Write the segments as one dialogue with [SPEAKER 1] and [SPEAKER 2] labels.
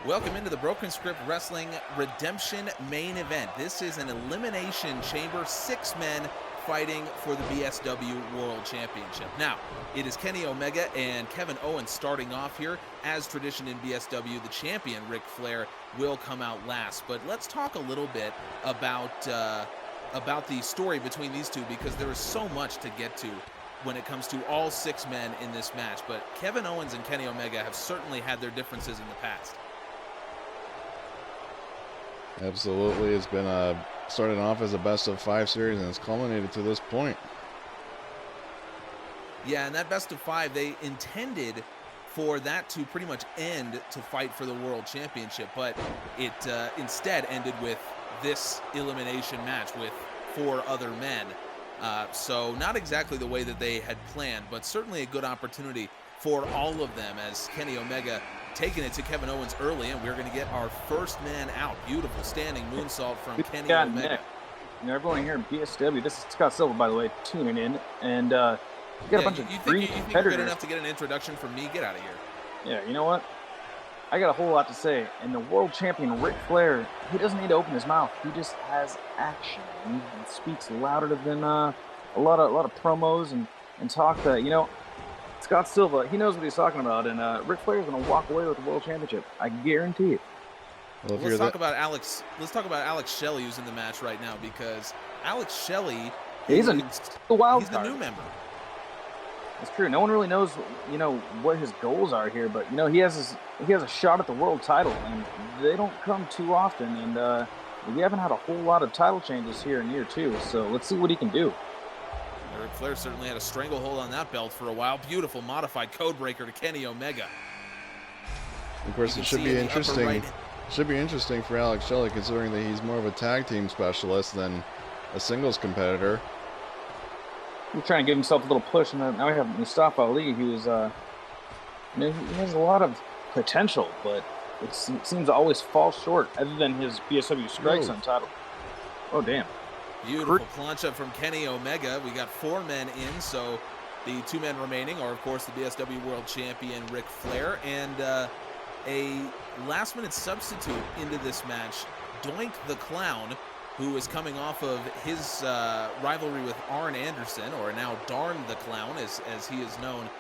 [SPEAKER 1] Welcome into the Broken Script Wrestling Redemption main event. This is an Elimination Chamber, 6 men fighting for the BSW World Championship. Now, it is Kenny Omega and Kevin Owens starting off here. As tradition in BSW, the champion, Ric Flair, will come out last. But let's talk a little bit about the story between these two, because there is so much to get to when it comes to all 6 men in this match. But Kevin Owens and Kenny Omega have certainly had their differences in the past.
[SPEAKER 2] Absolutely. It's been started off as a best-of-5 series, and it's culminated to this point.
[SPEAKER 1] Yeah, and that best-of-5, they intended for that to pretty much end to fight for the World Championship, but it instead ended with this elimination match with 4 other men. So not exactly the way that they had planned, but certainly a good opportunity for all of them, as Kenny Omega taking it to Kevin Owens early, and we're going to get our first man out. Beautiful standing moonsault from Kenny Omega.
[SPEAKER 3] You know, everyone here in BSW, this is Scott Silva, by the way, tuning in, and you got a bunch of free competitors.
[SPEAKER 1] You're good enough to get an introduction from me? Get out of here.
[SPEAKER 3] Yeah, you know what? I got a whole lot to say, and the world champion Ric Flair, he doesn't need to open his mouth. He just has action. He speaks louder than a lot of promos and talk that, you know. Scott Silva, he knows what he's talking about, and Ric Flair is going to walk away with the world championship. I guarantee it.
[SPEAKER 1] Well, let's talk about Alex Shelley, who's in the match right now, because Alex Shelley,
[SPEAKER 3] he's a wild
[SPEAKER 1] card.
[SPEAKER 3] He's
[SPEAKER 1] the new member.
[SPEAKER 3] It's true. No one really knows, you know, what his goals are here, but you know he has a shot at the world title, and they don't come too often. And we haven't had a whole lot of title changes here in year 2, so let's see what he can do.
[SPEAKER 1] Ric Flair certainly had a stranglehold on that belt for a while. Beautiful modified codebreaker to Kenny Omega.
[SPEAKER 2] Of course, it should be interesting. Right. Should be interesting for Alex Shelley, considering that he's more of a tag team specialist than a singles competitor.
[SPEAKER 3] He's trying to give himself a little push, and then now we have Mustafa Ali, who is, you know, he has a lot of potential, but it seems to always fall short, other than his BSW Strikes on title. Oh, damn.
[SPEAKER 1] Beautiful plancha from Kenny Omega. We got 4 men in, so the 2 men remaining are, of course, the BSW World Champion Ric Flair, and a last-minute substitute into this match, Doink the Clown, who is coming off of his rivalry with Arn Anderson, or now Darn the Clown, as he is known.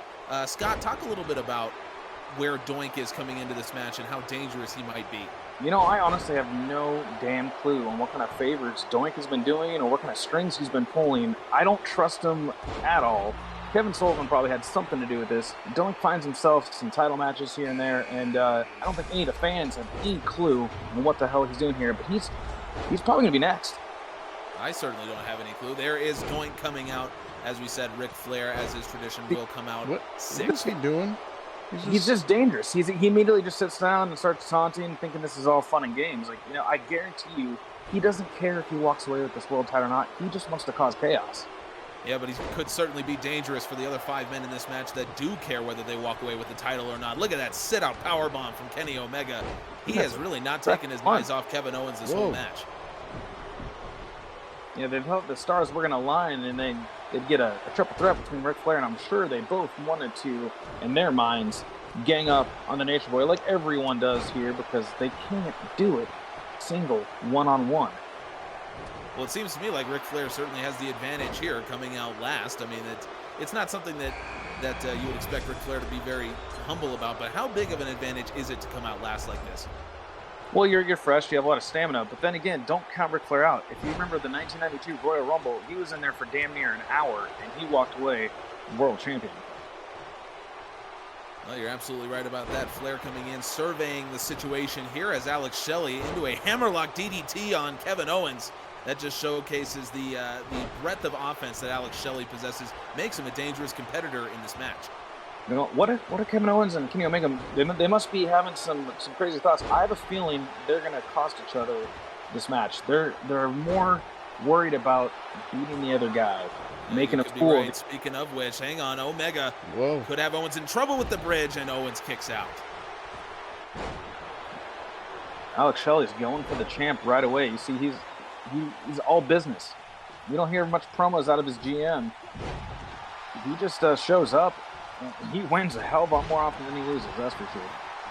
[SPEAKER 1] Scott, talk a little bit about where Doink is coming into this match and how dangerous he might be.
[SPEAKER 3] You know, I honestly have no damn clue on what kind of favors Doink has been doing or what kind of strings he's been pulling. I don't trust him at all. Kevin Sullivan probably had something to do with this. Doink finds himself some title matches here and there, and I don't think any of the fans have any clue on what the hell he's doing here, but he's probably going to be next.
[SPEAKER 1] I certainly don't have any clue. There is Doink coming out. As we said, Ric Flair, as his tradition, will come out.
[SPEAKER 2] What is he doing?
[SPEAKER 3] He's just dangerous. He immediately just sits down and starts taunting, thinking this is all fun and games. Like, you know, I guarantee you, he doesn't care if he walks away with this world title or not. He just wants to cause chaos.
[SPEAKER 1] Yeah, but he could certainly be dangerous for the other 5 men in this match that do care whether they walk away with the title or not. Look at that sit-out powerbomb from Kenny Omega. He has really not taken his eyes off Kevin Owens this whole match.
[SPEAKER 3] Yeah, they've hoped the stars were going to align, and they'd get a triple threat between Ric Flair, and I'm sure they both wanted to, in their minds, gang up on the Nature Boy like everyone does here, because they can't do it single, one-on-one.
[SPEAKER 1] Well, it seems to me like Ric Flair certainly has the advantage here, coming out last. I mean, it's not something that you would expect Ric Flair to be very humble about, but how big of an advantage is it to come out last like this?
[SPEAKER 3] Well, you're fresh, you have a lot of stamina, but then again, don't count Ric Flair out. If you remember the 1992 Royal Rumble, he was in there for damn near an hour, and he walked away world champion.
[SPEAKER 1] Well, you're absolutely right about that. Flair coming in, surveying the situation here as Alex Shelley into a hammerlock DDT on Kevin Owens. That just showcases the breadth of offense that Alex Shelley possesses, makes him a dangerous competitor in this match.
[SPEAKER 3] You know, what are Kevin Owens and Kenny Omega? They must be having some crazy thoughts. I have a feeling they're going to cost each other this match. They're more worried about beating the other guy, making a fool.
[SPEAKER 1] Right. Speaking of which, hang on, Omega could have Owens in trouble with the bridge, and Owens kicks out.
[SPEAKER 3] Alex Shelley's going for the champ right away. You see, he's all business. You don't hear much promos out of his GM. He just shows up. He wins a hell of a lot more often than he loses, that's for sure.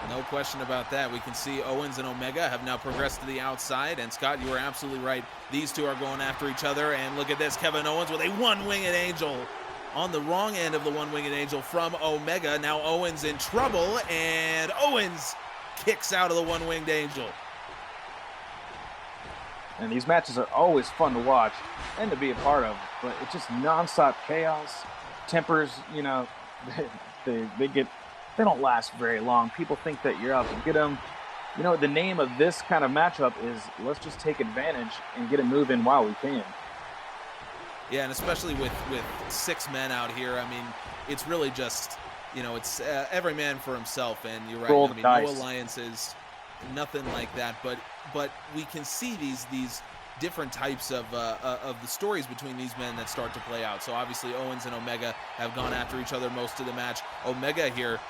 [SPEAKER 1] No question about that. We can see Owens and Omega have now progressed to the outside. And Scott, you were absolutely right. These two are going after each other. And look at this, Kevin Owens with a one-winged angel on the wrong end of the one-winged angel from Omega. Now Owens in trouble, and Owens kicks out of the one-winged angel.
[SPEAKER 3] And these matches are always fun to watch and to be a part of, but it's just nonstop chaos. Tempers, you know, they don't last very long. People think that you're out to get them. You know, the name of this kind of matchup is let's just take advantage and get a move in while we can.
[SPEAKER 1] Yeah, and especially with 6 men out here, I mean, it's really just, you know, it's every man for himself. And you're right.
[SPEAKER 3] Roll
[SPEAKER 1] I mean,
[SPEAKER 3] the
[SPEAKER 1] no
[SPEAKER 3] dice.
[SPEAKER 1] alliances, nothing like that. But we can see these different types of the stories between these men that start to play out. So obviously Owens and Omega have gone after each other most of the match. Omega here,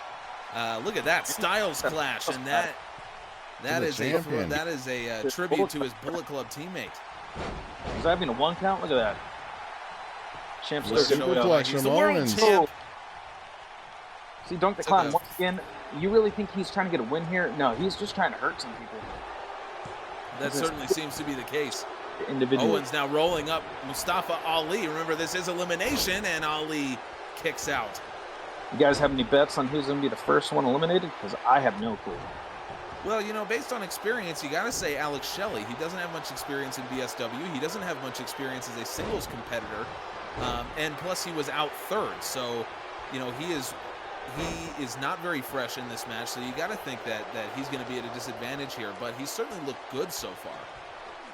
[SPEAKER 1] look at that Styles clash, and that is a tribute to his Bullet Club teammate.
[SPEAKER 3] Is that even a 1 count? Look at that. Champ
[SPEAKER 2] Look at
[SPEAKER 3] Star.
[SPEAKER 2] the flex
[SPEAKER 1] He's
[SPEAKER 2] from
[SPEAKER 1] the world
[SPEAKER 2] Owens.
[SPEAKER 1] champ.
[SPEAKER 3] See, Doink the Clown once again. You really think he's trying to get a win here? No, he's just trying to hurt some people.
[SPEAKER 1] That certainly seems to be the case.
[SPEAKER 3] Individually.
[SPEAKER 1] Owens now rolling up Mustafa Ali. Remember, this is elimination, and Ali kicks out.
[SPEAKER 3] You guys have any bets on who's going to be the first one eliminated? Because I have no clue.
[SPEAKER 1] Well, you know, based on experience, you got to say Alex Shelley. He doesn't have much experience in BSW. He doesn't have much experience as a singles competitor. And plus, he was out 3rd. So, you know, he is not very fresh in this match. So you got to think that he's going to be at a disadvantage here. But he's certainly looked good so far.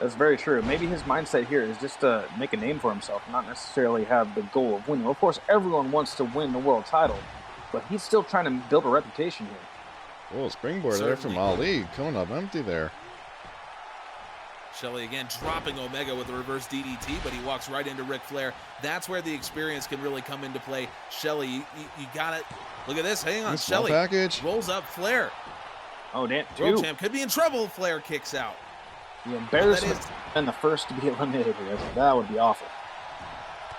[SPEAKER 3] That's very true. Maybe his mindset here is just to make a name for himself, not necessarily have the goal of winning. Of course, everyone wants to win the world title, but he's still trying to build a reputation here.
[SPEAKER 2] Oh, springboard there from Ali. Coming up empty there.
[SPEAKER 1] Shelley again dropping Omega with a reverse DDT, but he walks right into Ric Flair. That's where the experience can really come into play. Shelley, you got it. Look at this. Hang on, Shelley
[SPEAKER 2] package.
[SPEAKER 1] Rolls up Flair.
[SPEAKER 3] Oh, damn.
[SPEAKER 1] World champ could be in trouble. Flair kicks out.
[SPEAKER 3] The embarrassment and the first to be eliminated. That would be awful.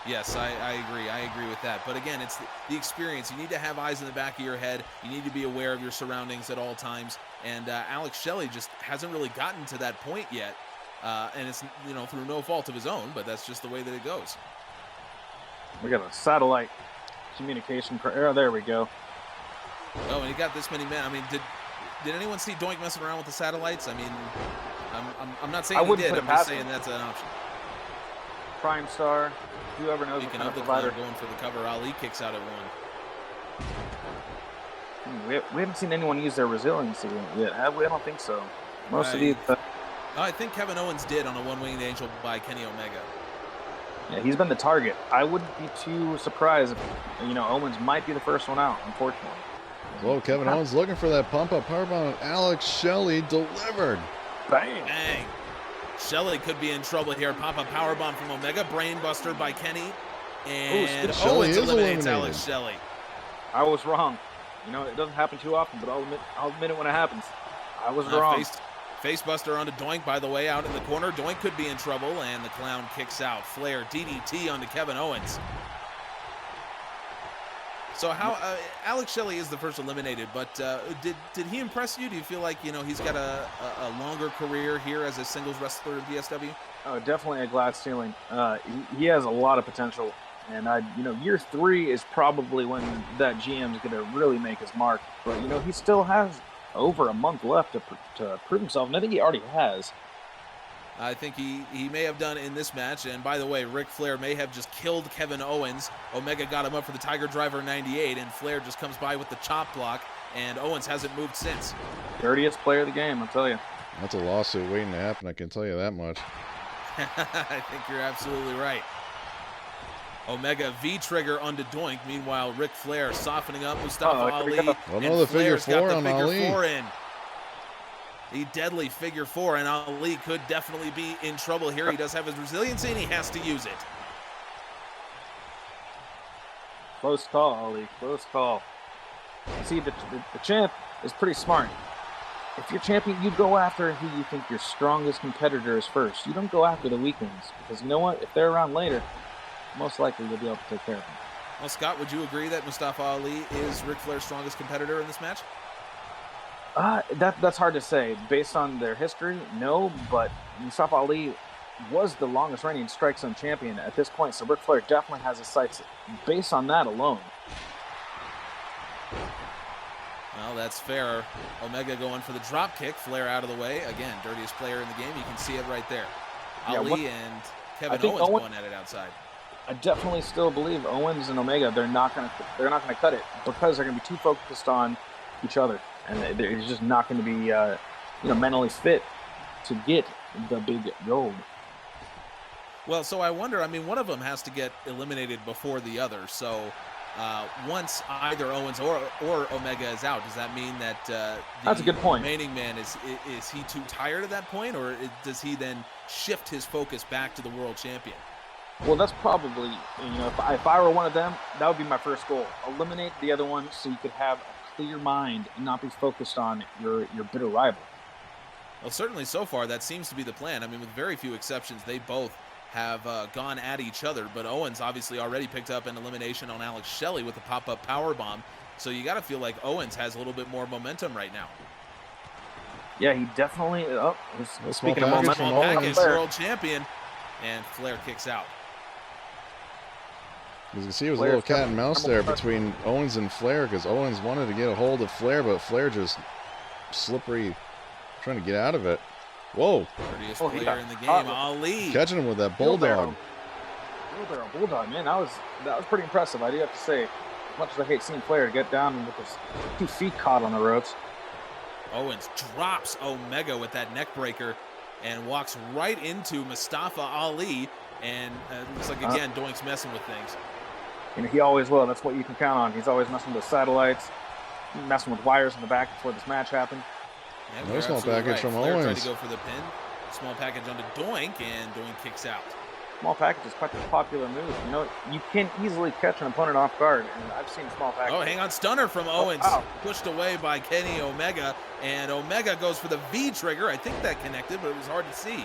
[SPEAKER 1] Yes, I agree. I agree with that. But again, it's the experience. You need to have eyes in the back of your head. You need to be aware of your surroundings at all times. And Alex Shelley just hasn't really gotten to that point yet. And it's, you know, through no fault of his own, but that's just the way that it goes.
[SPEAKER 3] We got a satellite communication. Oh, there we go.
[SPEAKER 1] Oh, and he got this many men. I mean, did anyone see Doink messing around with the satellites? I mean, I'm not saying he did. I'm just saying that's an option.
[SPEAKER 3] Prime Star, whoever knows what
[SPEAKER 1] Speaking
[SPEAKER 3] kind
[SPEAKER 1] of
[SPEAKER 3] of
[SPEAKER 1] the
[SPEAKER 3] provider.
[SPEAKER 1] clown going for the cover, Ali kicks out at 1.
[SPEAKER 3] We haven't seen anyone use their resiliency yet, have we? I don't think so. Most of these.
[SPEAKER 1] I think Kevin Owens did on a one-winged angel by Kenny Omega.
[SPEAKER 3] Yeah, he's been the target. I wouldn't be too surprised if, you know, Owens might be the first one out, unfortunately.
[SPEAKER 2] Whoa, Kevin Owens looking for that pump-up powerbomb. Alex Shelley delivered.
[SPEAKER 3] Bang!
[SPEAKER 1] Bang! Shelley could be in trouble here. Pop-up powerbomb from Omega. Brainbuster by Kenny. And Owens eliminates Alex Shelley.
[SPEAKER 3] I was wrong. You know, it doesn't happen too often, but I'll admit it when it happens. I was wrong.
[SPEAKER 1] Facebuster onto Doink, by the way, out in the corner. Doink could be in trouble, and the clown kicks out. Flair DDT onto Kevin Owens. So how Alex Shelley is the first eliminated, but did he impress you? Do you feel like, you know, he's got a longer career here as a singles wrestler in BSW?
[SPEAKER 3] Oh, definitely a glass ceiling. He has a lot of potential, and you know, year 3 is probably when that GM is going to really make his mark. But you know, he still has over a month left to prove himself, and I think he already has.
[SPEAKER 1] I think he may have done in this match. And by the way, Ric Flair may have just killed Kevin Owens. Omega got him up for the Tiger Driver 98, and Flair just comes by with the chop block, and Owens hasn't moved since.
[SPEAKER 3] Dirtiest player of the game, I'll tell you.
[SPEAKER 2] That's a lawsuit waiting to happen, I can tell you that much.
[SPEAKER 1] I think you're absolutely right. Omega V-trigger onto Doink. Meanwhile, Ric Flair softening up Mustafa Ali.
[SPEAKER 2] Another figure 4 on Ali.
[SPEAKER 1] The deadly figure 4, and Ali could definitely be in trouble here. He does have his resiliency, and he has to use it.
[SPEAKER 3] Close call, Ali. Close call. See, the champ is pretty smart. If you're champion, you go after who you think your strongest competitor is first. You don't go after the weak ones, because you know what? If they're around later, most likely you'll be able to take care of them.
[SPEAKER 1] Well, Scott, would you agree that Mustafa Ali is Ric Flair's strongest competitor in this match?
[SPEAKER 3] That's hard to say. Based on their history, no, but Mustafa Ali was the longest reigning strike zone champion at this point, so Ric Flair definitely has his sights based on that alone.
[SPEAKER 1] Well, that's fair. Omega going for the drop kick. Flair out of the way. Again, dirtiest player in the game. You can see it right there. Ali and Kevin Owens going at it outside.
[SPEAKER 3] I definitely still believe Owens and Omega, they're not gonna cut it because they're gonna be too focused on each other, and they're just not going to be mentally fit to get the big gold.
[SPEAKER 1] Well, so I wonder. I mean, one of them has to get eliminated before the other. So once either Owens or Omega is out, does that mean that
[SPEAKER 3] that's a good point.
[SPEAKER 1] Remaining man is he too tired at that point, or does he then shift his focus back to the world champion?
[SPEAKER 3] Well, that's probably, if I were one of them, that would be my first goal. Eliminate the other one so you could have a clear mind and not be focused on your bitter rival.
[SPEAKER 1] Well, certainly so far that seems to be the plan. I mean, with very few exceptions, they both have gone at each other, but Owens obviously already picked up an elimination on Alex Shelley with the pop-up powerbomb, so you got to feel like Owens has a little bit more momentum right now.
[SPEAKER 3] Yeah, he definitely, speaking of
[SPEAKER 2] momentum,
[SPEAKER 1] small package, world champion, and Flair kicks out.
[SPEAKER 2] As you can see, it was a little cat and mouse there between Owens and Flair, because Owens wanted to get a hold of Flair, but Flair just slippery, trying to get out of it. Whoa.
[SPEAKER 1] Dirtiest player in the game, Ali.
[SPEAKER 2] Catching him with that bulldog.
[SPEAKER 3] Bulldog, man, that was pretty impressive, I do have to say. As much as I hate seeing Flair get down with his 2 feet caught on the ropes.
[SPEAKER 1] Owens drops Omega with that neck breaker and walks right into Mustafa Ali, and it looks like, again, Doink's messing with things.
[SPEAKER 3] He always will. That's what you can count on. He's always messing with satellites, messing with wires in the back before this match happened.
[SPEAKER 1] Yeah,
[SPEAKER 2] no small package from
[SPEAKER 1] Flair
[SPEAKER 2] Owens.
[SPEAKER 1] tried to go for the pin. Small package onto Doink, and Doink kicks out.
[SPEAKER 3] Small package is quite a popular move. You can easily catch an opponent off guard, and I've seen small package.
[SPEAKER 1] Oh, hang on. Stunner from Owens. Pushed away by Kenny Omega, and Omega goes for the V trigger. I think that connected, but it was hard to see.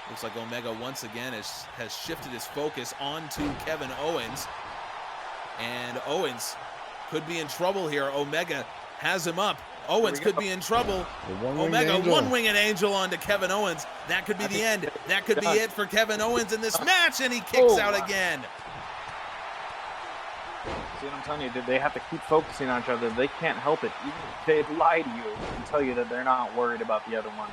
[SPEAKER 1] Looks like Omega once again has shifted his focus onto Kevin Owens. And Owens could be in trouble here. Omega has him up. Owens could be in trouble. Omega one-winged angel onto Kevin Owens. That could be the end. That could be it for Kevin Owens in this match, and he kicks out again.
[SPEAKER 3] See what I'm telling you? They have to keep focusing on each other. They can't help it. Even if they lie to you and tell you that they're not worried about the other one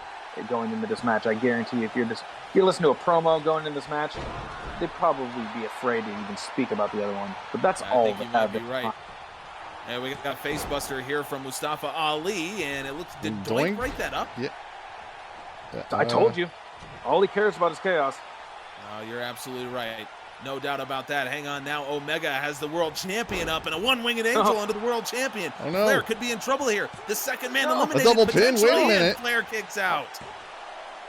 [SPEAKER 3] going into this match. I guarantee you, if you listen to a promo going into this match, they'd probably be afraid to even speak about the other one. But that's all they have.
[SPEAKER 1] You might be right. And we got a face buster here from Mustafa Ali, and it looks, did Doink break that up?
[SPEAKER 2] Yeah.
[SPEAKER 3] I told you. All he cares about is chaos.
[SPEAKER 1] Oh, you're absolutely right. No doubt about that. Hang on now. Omega has the world champion up, and a one-winged angel onto the world champion.
[SPEAKER 2] Oh, no.
[SPEAKER 1] Flair could be in trouble here. The second man eliminated.
[SPEAKER 2] A double pin. Wait a minute.
[SPEAKER 1] Flair kicks out.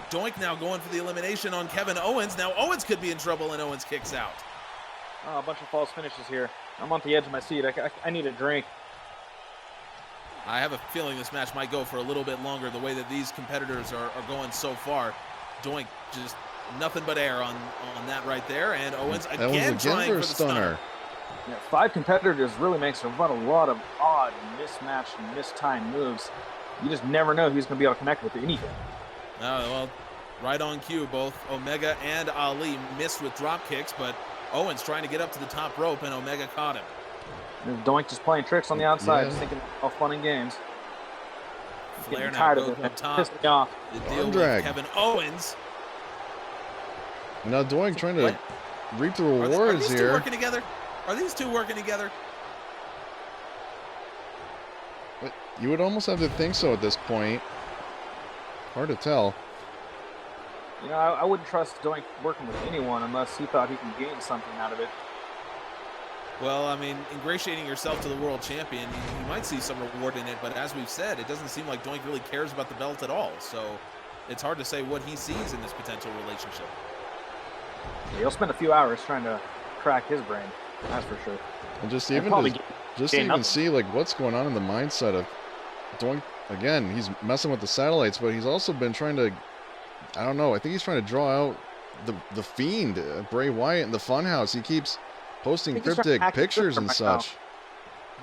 [SPEAKER 1] Doink now going for the elimination on Kevin Owens. Now Owens could be in trouble, and Owens kicks out.
[SPEAKER 3] Oh, a bunch of false finishes here. I'm on the edge of my seat. I need a drink.
[SPEAKER 1] I have a feeling this match might go for a little bit longer the way that these competitors are going so far. Doink just nothing but air on that right there, and Owens again trying for the stunner.
[SPEAKER 3] Yeah, 5 competitors really makes a lot of odd mismatched and mistimed moves. You just never know who's going to be able to connect with anything.
[SPEAKER 1] Oh, well, right on cue. Both Omega and Ali missed with drop kicks, but Owens trying to get up to the top rope, and Omega caught him.
[SPEAKER 3] And Doink just playing tricks on the outside, just thinking of fun and games.
[SPEAKER 1] Flair now goes up top. The deal with Kevin Owens.
[SPEAKER 2] Now Doink trying to reap the rewards here.
[SPEAKER 1] Working together? Are these two working together?
[SPEAKER 2] But you would almost have to think so at this point. Hard to tell.
[SPEAKER 3] I wouldn't trust Doink working with anyone unless he thought he could gain something out of it.
[SPEAKER 1] Well, I mean, ingratiating yourself to the world champion, you might see some reward in it, but as we've said, it doesn't seem like Doink really cares about the belt at all. So it's hard to say what he sees in this potential relationship.
[SPEAKER 3] Yeah, he'll spend a few hours trying to crack his brain, that's for sure.
[SPEAKER 2] And just even see like what's going on in the mindset of Doink. Again, he's messing with the satellites, but he's also been trying to, I don't know, I think he's trying to draw out the Fiend, Bray Wyatt in the Funhouse. He keeps posting
[SPEAKER 3] think he's trying to
[SPEAKER 2] cryptic
[SPEAKER 3] hack the
[SPEAKER 2] pictures
[SPEAKER 3] system
[SPEAKER 2] and
[SPEAKER 3] right now.
[SPEAKER 2] such.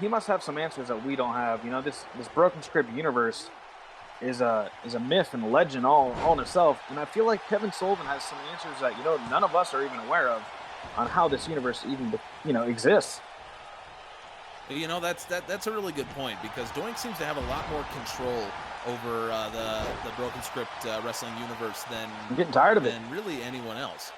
[SPEAKER 3] He must have some answers that we don't have. You know, this broken script universe is a myth and a legend all in itself. And I feel like Kevin Sullivan has some answers that, you know, none of us are even aware of on how this universe even, you know, exists.
[SPEAKER 1] You know, that's a really good point, because Doink seems to have a lot more control over the broken script wrestling universe than
[SPEAKER 3] I'm getting tired of it.
[SPEAKER 1] than really anyone else.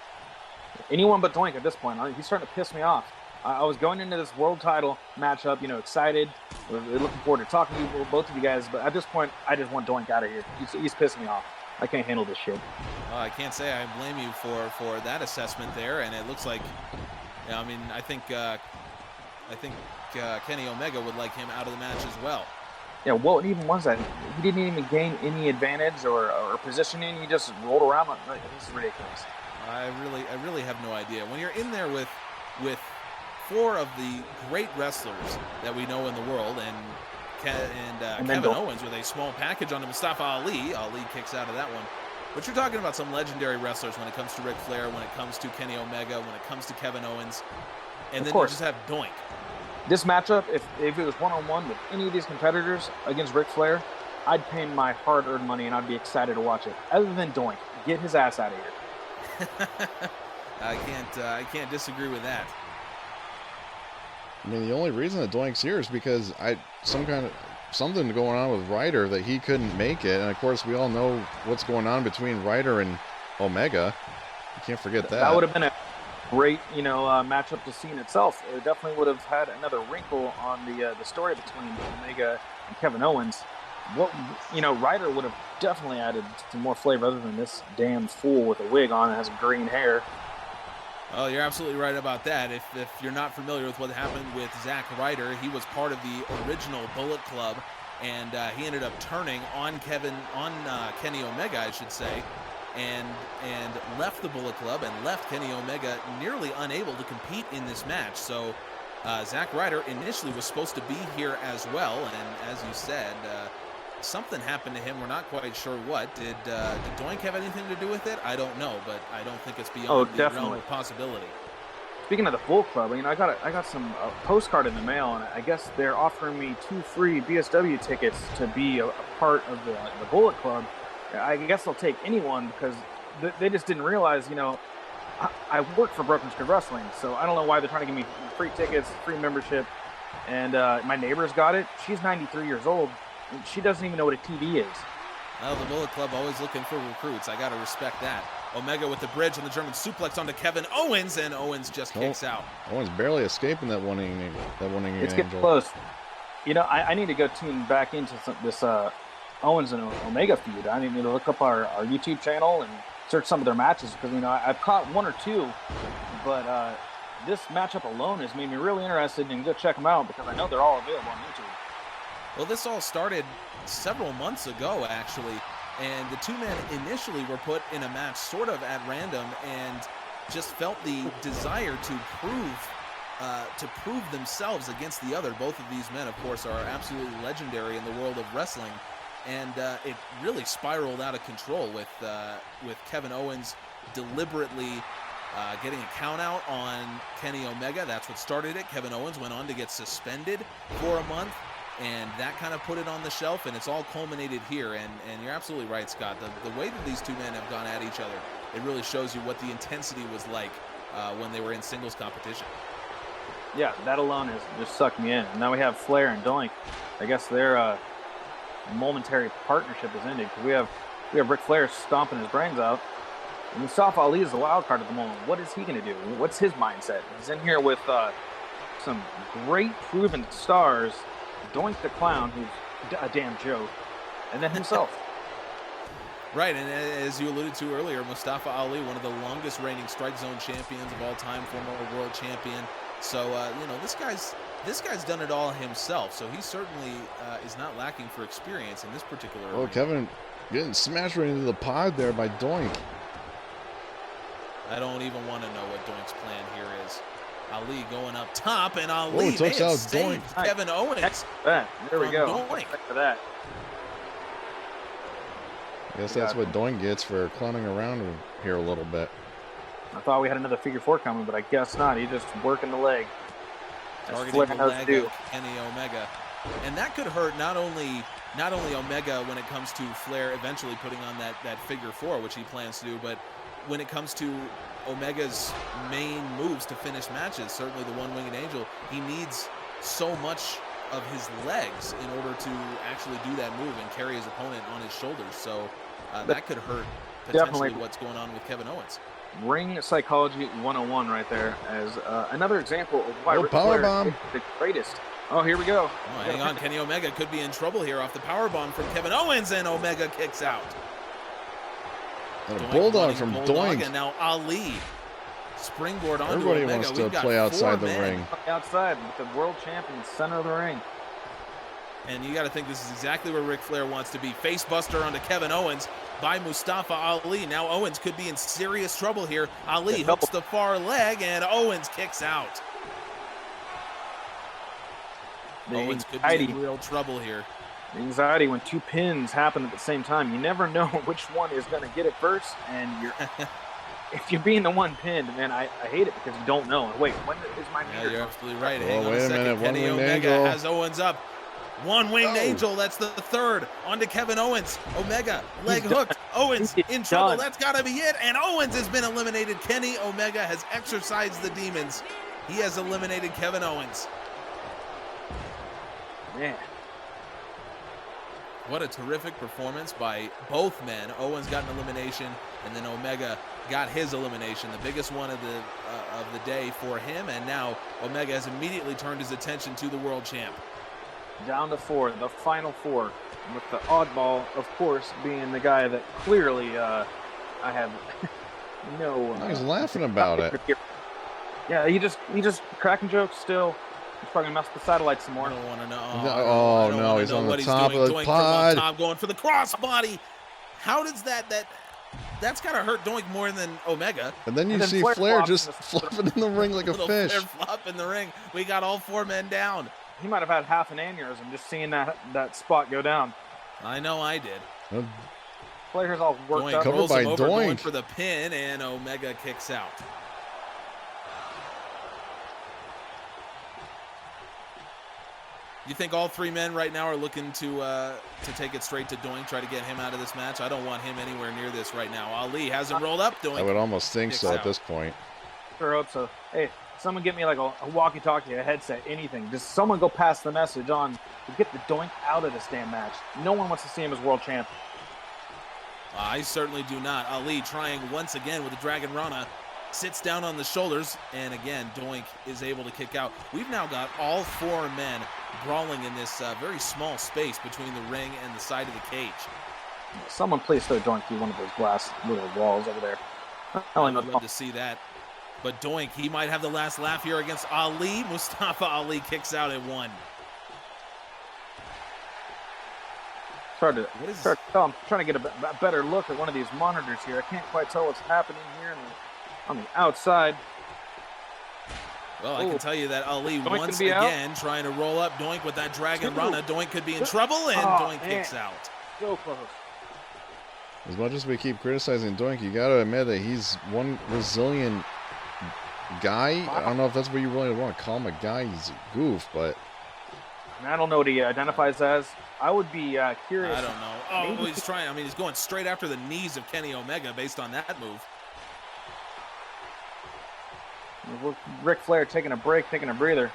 [SPEAKER 3] Anyone but Doink at this point. He's starting to piss me off. I was going into this world title matchup, you know, excited. We're looking forward to talking to you, both of you guys. But at this point, I just want Doink out of here. He's pissing me off. I can't handle this shit.
[SPEAKER 1] I can't say I blame you for that assessment there. And it looks like, you know, I mean, I think Kenny Omega would like him out of the match as well.
[SPEAKER 3] Yeah, what even was that? He didn't even gain any advantage or positioning. He just rolled around. Like, this is ridiculous.
[SPEAKER 1] I really have no idea. When you're in there with four of the great wrestlers that we know in the world, and Kevin Owens with a small package on to Mustafa Ali. Ali kicks out of that one. But you're talking about some legendary wrestlers when it comes to Ric Flair, when it comes to Kenny Omega, when it comes to Kevin Owens. And then you just have Doink.
[SPEAKER 3] This matchup, if it was one-on-one with any of these competitors against Ric Flair, I'd pay my hard-earned money and I'd be excited to watch it. Other than Doink, get his ass out of here.
[SPEAKER 1] I can't disagree with that.
[SPEAKER 2] I mean, the only reason that Doink's here is because something going on with Ryder that he couldn't make it, and of course we all know what's going on between Ryder and Omega. You can't forget that.
[SPEAKER 3] That would have been a great, you know, matchup to see in itself. It definitely would have had another wrinkle on the story between Omega and Kevin Owens. What, you know, Ryder would have definitely added some more flavor other than this damn fool with a wig on and has green hair.
[SPEAKER 1] Oh, you're absolutely right about that. If you're not familiar with what happened with Zack Ryder, he was part of the original Bullet Club, and he ended up turning on Kenny Omega, I should say, and left the Bullet Club and left Kenny Omega nearly unable to compete in this match. So Zack Ryder initially was supposed to be here as well, and as you said, something happened to him. We're not quite sure what. Did Doink have anything to do with it? I don't know, but I don't think it's beyond the realm of possibility.
[SPEAKER 3] Speaking of the Bullet Club, you know, I got some postcard in the mail, and I guess they're offering me 2 free BSW tickets to be a part of the Bullet Club. I guess I'll take anyone because they just didn't realize, you know, I work for Broken Script Wrestling, so I don't know why they're trying to give me free tickets, free membership. And my neighbor's got it. She's 93 years old. She doesn't even know what a TV is.
[SPEAKER 1] Well, the Bullet Club always looking for recruits. I got to respect that. Omega with the bridge and the German suplex onto Kevin Owens, and Owens just kicks out.
[SPEAKER 2] Owens barely escaping that one inning.
[SPEAKER 3] It's getting close. You know, I need to go tune back into this Owens and Omega feud. I need to look up our YouTube channel and search some of their matches because, you know, I've caught 1 or 2, but this matchup alone has made me really interested and go check them out because I know they're all available on YouTube.
[SPEAKER 1] Well, this all started several months ago, actually, and the two men initially were put in a match sort of at random and just felt the desire to prove themselves against the other. Both of these men, of course, are absolutely legendary in the world of wrestling, and it really spiraled out of control with Kevin Owens deliberately getting a count out on Kenny Omega. That's what started it. Kevin Owens went on to get suspended for a month, and that kind of put it on the shelf, and it's all culminated here. And you're absolutely right, Scott. The way that these two men have gone at each other, it really shows you what the intensity was like when they were in singles competition.
[SPEAKER 3] Yeah, that alone has just sucked me in. And now we have Flair and Doink. I guess their momentary partnership is ended because we have Ric Flair stomping his brains out. And Mustafa Ali is the wild card at the moment. What is he going to do? What's his mindset? He's in here with some great proven stars. Doink the Clown, who's a damn joke, and then himself.
[SPEAKER 1] Right, and as you alluded to earlier, Mustafa Ali, one of the longest reigning Strike Zone champions of all time, former world champion. So, you know, this guy's done it all himself, so he certainly is not lacking for experience in this particular arena.
[SPEAKER 2] Kevin getting smashed right into the pod there by Doink.
[SPEAKER 1] I don't even want to know what Doink's plan here is. Ali going up top, and Ali
[SPEAKER 2] takes out Doink.
[SPEAKER 1] Kevin Owens.
[SPEAKER 3] There we go.
[SPEAKER 1] Doink.
[SPEAKER 3] For that.
[SPEAKER 2] I guess that's what Doink gets for clowning around here a little bit.
[SPEAKER 3] I thought we had another figure 4 coming, but I guess not. He just working the leg.
[SPEAKER 1] Targeting the leg of Kenny Omega. And that could hurt not only Omega when it comes to Flair eventually putting on that figure 4, which he plans to do, but when it comes to Omega's main moves to finish matches, certainly the one-winged angel, he needs so much of his legs in order to actually do that move and carry his opponent on his shoulders. So that could hurt potentially what's going on with Kevin Owens.
[SPEAKER 3] Ring psychology 101 right there as another example of why Ric
[SPEAKER 2] power
[SPEAKER 3] Flair
[SPEAKER 2] bomb.
[SPEAKER 3] is the greatest. Oh, here we go.
[SPEAKER 1] Oh, hang on, Kenny Omega could be in trouble here off the power bomb from Kevin Owens, and Omega kicks out.
[SPEAKER 2] And a bulldog from Doink.
[SPEAKER 1] And now Ali springboard onto
[SPEAKER 2] Everybody
[SPEAKER 1] Omega.
[SPEAKER 2] wants to play outside the ring.
[SPEAKER 3] Outside with the world champion center of the ring.
[SPEAKER 1] And you got to think this is exactly where Ric Flair wants to be. Face buster onto Kevin Owens by Mustafa Ali. Now Owens could be in serious trouble here. Ali hooks the far leg, and Owens kicks out. Owens could be in real trouble here.
[SPEAKER 3] The anxiety when 2 pins happen at the same time. You never know which one is going to get it first, and if you're being the one pinned, man, I hate it because you don't know. Wait, when is my meter?
[SPEAKER 1] Yeah, you're absolutely right.
[SPEAKER 2] Oh,
[SPEAKER 1] Hang on a second. Kenny Omega has Owens up. One-winged angel, that's the third. Onto Kevin Owens. Omega, leg hooked. Owens in trouble. That's got to be it. And Owens has been eliminated. Kenny Omega has exercised the demons. He has eliminated Kevin Owens.
[SPEAKER 3] Man.
[SPEAKER 1] What a terrific performance by both men. Owens got an elimination, and then Omega got his elimination, the biggest one of the day for him. And now Omega has immediately turned his attention to the world champ.
[SPEAKER 3] Down to 4, the final 4, with the oddball, of course, being the guy that clearly I have no.
[SPEAKER 2] He's laughing about it.
[SPEAKER 3] Yeah, he just cracking jokes still. He's probably gonna mess with the satellite some more.
[SPEAKER 1] I don't want to know.
[SPEAKER 2] Oh no, he's on the top of the pod.
[SPEAKER 1] Top, going for the crossbody. How does that's gotta hurt Doink more than Omega.
[SPEAKER 2] And then you see Flair just flopping in the ring like a fish.
[SPEAKER 1] Flair flop in the ring. We got all 4 men down.
[SPEAKER 3] He might have had half an aneurysm just seeing that spot go down.
[SPEAKER 1] I know I did.
[SPEAKER 3] Flair's all worked
[SPEAKER 1] Doink
[SPEAKER 3] up.
[SPEAKER 1] rolls him over, going for the pin, and Omega kicks out. You think all 3 men right now are looking to take it straight to Doink, try to get him out of this match? I don't want him anywhere near this right now. Ali hasn't rolled up. Doink.
[SPEAKER 2] I would almost think so at this point.
[SPEAKER 3] Sure hope so. Hey, someone get me like a walkie-talkie, a headset, anything. Just someone go pass the message on to get the Doink out of this damn match. No one wants to see him as world champ.
[SPEAKER 1] I certainly do not. Ali trying once again with the Dragon Rana. Sits down on the shoulders, and again, Doink is able to kick out. We've now got all 4 men brawling in this very small space between the ring and the side of the cage.
[SPEAKER 3] Someone please throw Doink through one of those glass little walls over there.
[SPEAKER 1] I would love to see that. But Doink, he might have the last laugh here against Ali. Mustafa Ali kicks out at 1.
[SPEAKER 3] It's hard to tell. I'm trying to get a better look at one of these monitors here. I can't quite tell what's happening here on the outside.
[SPEAKER 1] Well, I can tell you that Ali once again trying to roll up Doink with that Dragon Rana. Doink could be in trouble, and Doink kicks out.
[SPEAKER 3] So close.
[SPEAKER 2] As much as we keep criticizing Doink, you got to admit that he's one resilient guy. I don't know if that's what you really want to call him a guy. He's a goof, but
[SPEAKER 3] I don't know what he identifies as. I would be curious.
[SPEAKER 1] I don't know. Oh, well, he's trying. I mean, he's going straight after the knees of Kenny Omega based on that move.
[SPEAKER 3] Ric Flair taking a break, taking a breather.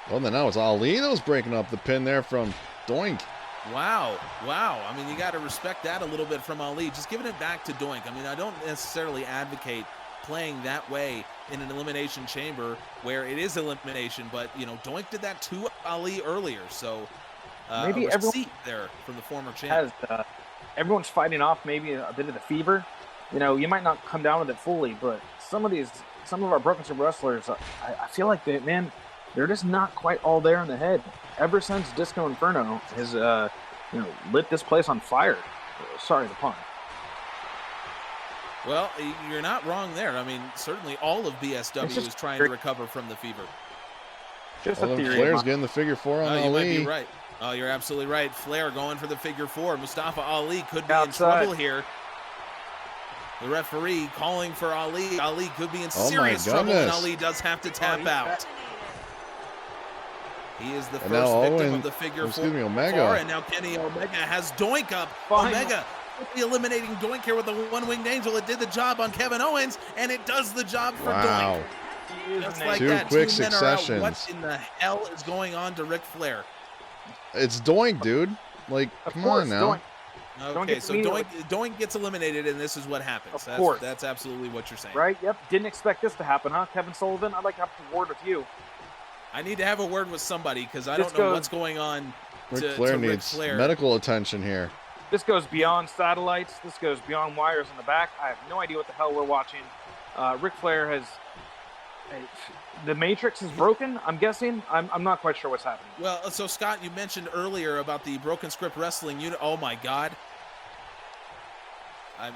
[SPEAKER 2] Well, then now it's Ali that was breaking up the pin there from Doink.
[SPEAKER 1] Wow. I mean, you got to respect that a little bit from Ali. Just giving it back to Doink. I mean, I don't necessarily advocate playing that way in an elimination chamber where it is elimination, but, you know, Doink did that to Ali earlier. So maybe a receipt there from the former champ.
[SPEAKER 3] Everyone's fighting off maybe a bit of the fever. You know, you might not come down with it fully, but some of our Broken Super wrestlers, I feel like they're just not quite all there in the head. Ever since Disco Inferno has, lit this place on fire. Sorry, the pun.
[SPEAKER 1] Well, you're not wrong there. I mean, certainly all of BSW is trying to recover from the fever.
[SPEAKER 3] Just a theory.
[SPEAKER 2] Flair's getting the figure 4 on Ali.
[SPEAKER 1] You might be right. Oh, you're absolutely right. Flair going for the figure 4. Mustafa Ali could be in trouble here. The referee calling for Ali. Ali could be in
[SPEAKER 2] Oh my
[SPEAKER 1] serious trouble, and
[SPEAKER 2] goodness.
[SPEAKER 1] Ali does have to tap out. He is the
[SPEAKER 2] And
[SPEAKER 1] first
[SPEAKER 2] now
[SPEAKER 1] victim
[SPEAKER 2] Owens,
[SPEAKER 1] of the figure four.
[SPEAKER 2] Omega.
[SPEAKER 1] And now Kenny Omega has Doink up.
[SPEAKER 3] Finally.
[SPEAKER 1] Omega eliminating Doink here with the one-winged angel. It did the job on Kevin Owens, and it does the job for
[SPEAKER 2] Wow.
[SPEAKER 1] Doink. Just like
[SPEAKER 2] Two
[SPEAKER 1] that,
[SPEAKER 2] quick
[SPEAKER 1] two men are out.
[SPEAKER 2] successions.
[SPEAKER 1] What in the hell is going on to Ric Flair?
[SPEAKER 2] It's Doink, dude. Like,
[SPEAKER 3] Of
[SPEAKER 2] come
[SPEAKER 3] course,
[SPEAKER 2] on now.
[SPEAKER 3] Doink.
[SPEAKER 1] Okay,
[SPEAKER 3] gets
[SPEAKER 1] so Doink gets eliminated, and this is what happens.
[SPEAKER 3] Of course.
[SPEAKER 1] That's absolutely what you're saying.
[SPEAKER 3] Right? Yep. Didn't expect this to happen, huh, Kevin Sullivan? I'd like to have a word with you.
[SPEAKER 1] I need to have a word with somebody because I
[SPEAKER 3] This
[SPEAKER 1] don't know
[SPEAKER 3] goes-
[SPEAKER 1] what's going on
[SPEAKER 2] Ric
[SPEAKER 1] to
[SPEAKER 2] Flair
[SPEAKER 1] Ric
[SPEAKER 2] needs
[SPEAKER 1] Flair.
[SPEAKER 2] medical attention here.
[SPEAKER 3] This goes beyond satellites. This goes beyond wires in the back. I have no idea what the hell we're watching. Ric Flair has... the Matrix is broken, I'm guessing. I'm not quite sure what's happening.
[SPEAKER 1] Well, so Scott, you mentioned earlier about the broken script wrestling unit. Oh my God!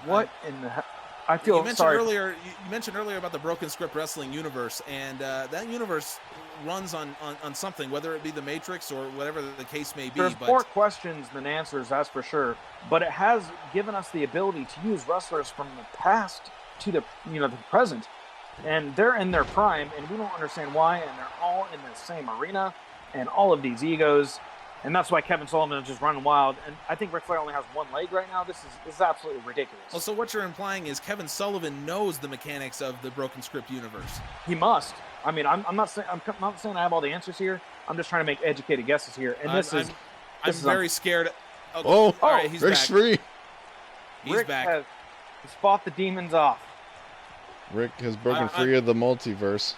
[SPEAKER 3] What in the hell? I feel
[SPEAKER 1] You mentioned
[SPEAKER 3] sorry.
[SPEAKER 1] earlier. You mentioned earlier about the broken script wrestling universe, and that universe runs on something, whether it be the Matrix or whatever the case may be.
[SPEAKER 3] There's
[SPEAKER 1] But
[SPEAKER 3] more questions than answers, that's for sure. But it has given us the ability to use wrestlers from the past to the the present, and they're in their prime, and we don't understand why. And they're all in the same arena, and all of these egos, and that's why Kevin Sullivan is just running wild. And I think Ric Flair only has one leg right now. This is absolutely ridiculous.
[SPEAKER 1] well, so what you're implying is Kevin Sullivan knows the mechanics of the broken script universe.
[SPEAKER 3] He must. I mean, I'm not saying I have all the answers here. I'm just trying to make educated guesses here. And
[SPEAKER 1] I'm very scared. Okay.
[SPEAKER 2] Oh,
[SPEAKER 1] all right, he's
[SPEAKER 2] Ric's
[SPEAKER 1] back.
[SPEAKER 2] free.
[SPEAKER 1] He's
[SPEAKER 3] Rick
[SPEAKER 1] back.
[SPEAKER 3] He's fought the demons off.
[SPEAKER 2] Rick has broken free of the multiverse.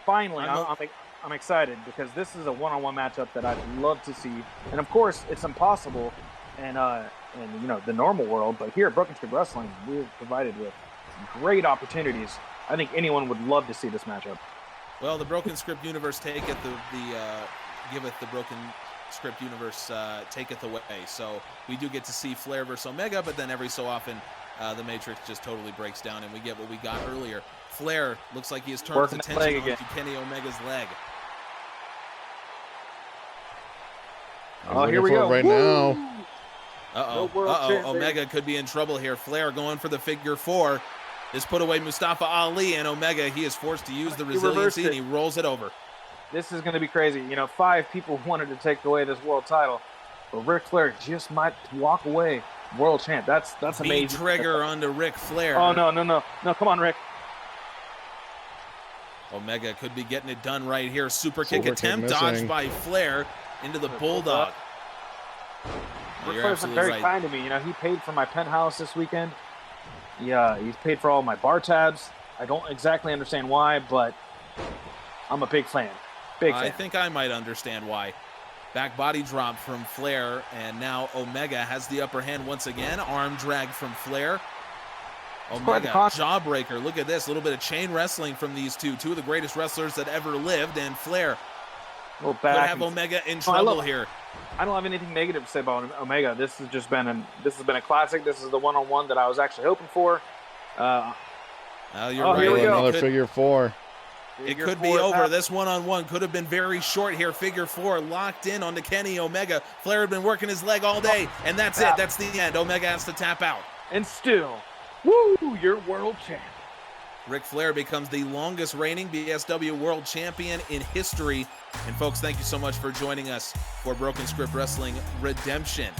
[SPEAKER 3] Finally,
[SPEAKER 1] I'm
[SPEAKER 3] I'm excited because this is a one-on-one matchup that I'd love to see. And of course, it's impossible in the normal world, but here at Broken Script Wrestling, we're provided with great opportunities. I think anyone would love to see this matchup.
[SPEAKER 1] Well, the broken script universe taketh giveth the broken script universe taketh away. So we do get to see Flair versus Omega, but then every so often the Matrix just totally breaks down, and we get what we got earlier. Flair looks like he has turned his
[SPEAKER 3] Working that
[SPEAKER 1] attention
[SPEAKER 3] leg again.
[SPEAKER 1] onto Kenny Omega's leg.
[SPEAKER 2] He's
[SPEAKER 3] Here we
[SPEAKER 2] looking
[SPEAKER 3] go.
[SPEAKER 2] for it right
[SPEAKER 3] Woo!
[SPEAKER 2] now.
[SPEAKER 1] Uh-oh.
[SPEAKER 3] No world champ, baby.
[SPEAKER 1] Omega could be in trouble here. Flair going for the figure four. This put away Mustafa Ali, and Omega, he is forced to use the
[SPEAKER 3] He reversed
[SPEAKER 1] resiliency, and
[SPEAKER 3] it.
[SPEAKER 1] he rolls it over.
[SPEAKER 3] This is going to be crazy. 5 people wanted to take away this world title, but Ric Flair just might walk away world champ. That's amazing.
[SPEAKER 1] Trigger onto Ric Flair.
[SPEAKER 3] Oh, no. Come on, Rick.
[SPEAKER 1] Omega could be getting it done right here. Super kick
[SPEAKER 2] Super kick
[SPEAKER 1] attempt,
[SPEAKER 2] missing.
[SPEAKER 1] dodged by Flair into the Bulldog.
[SPEAKER 3] Ric
[SPEAKER 1] You're
[SPEAKER 3] Flair's been
[SPEAKER 1] absolutely
[SPEAKER 3] very
[SPEAKER 1] right.
[SPEAKER 3] kind to me. He paid for my penthouse this weekend. Yeah, he's paid for all my bar tabs. I don't exactly understand why, but I'm a big fan. Big fan.
[SPEAKER 1] I think I might understand why. Back body drop from Flair, and now Omega has the upper hand once again. Arm drag from Flair.
[SPEAKER 3] quite the
[SPEAKER 1] Omega,
[SPEAKER 3] con-
[SPEAKER 1] jawbreaker. Look at this. A little bit of chain wrestling from these two of the greatest wrestlers that ever lived, and Flair
[SPEAKER 3] Little
[SPEAKER 1] could
[SPEAKER 3] back
[SPEAKER 1] have
[SPEAKER 3] and-
[SPEAKER 1] Omega in
[SPEAKER 3] I
[SPEAKER 1] trouble
[SPEAKER 3] love it.
[SPEAKER 1] here.
[SPEAKER 3] I don't have anything negative to say about Omega. This has been a classic. This is the one-on-one that I was actually hoping for.
[SPEAKER 1] You're
[SPEAKER 3] Oh,
[SPEAKER 1] right.
[SPEAKER 3] here we go.
[SPEAKER 2] Another
[SPEAKER 1] It
[SPEAKER 2] figure four.
[SPEAKER 1] could be over. This one-on-one could have been very short here. Figure four locked in onto Kenny Omega. Flair had been working his leg all day, and that's it. That's the end. Omega has to tap out.
[SPEAKER 3] And still, woo, you're world champ.
[SPEAKER 1] Ric Flair becomes the longest reigning BSW World Champion in history. And folks, thank you so much for joining us for Broken Script Wrestling Redemption.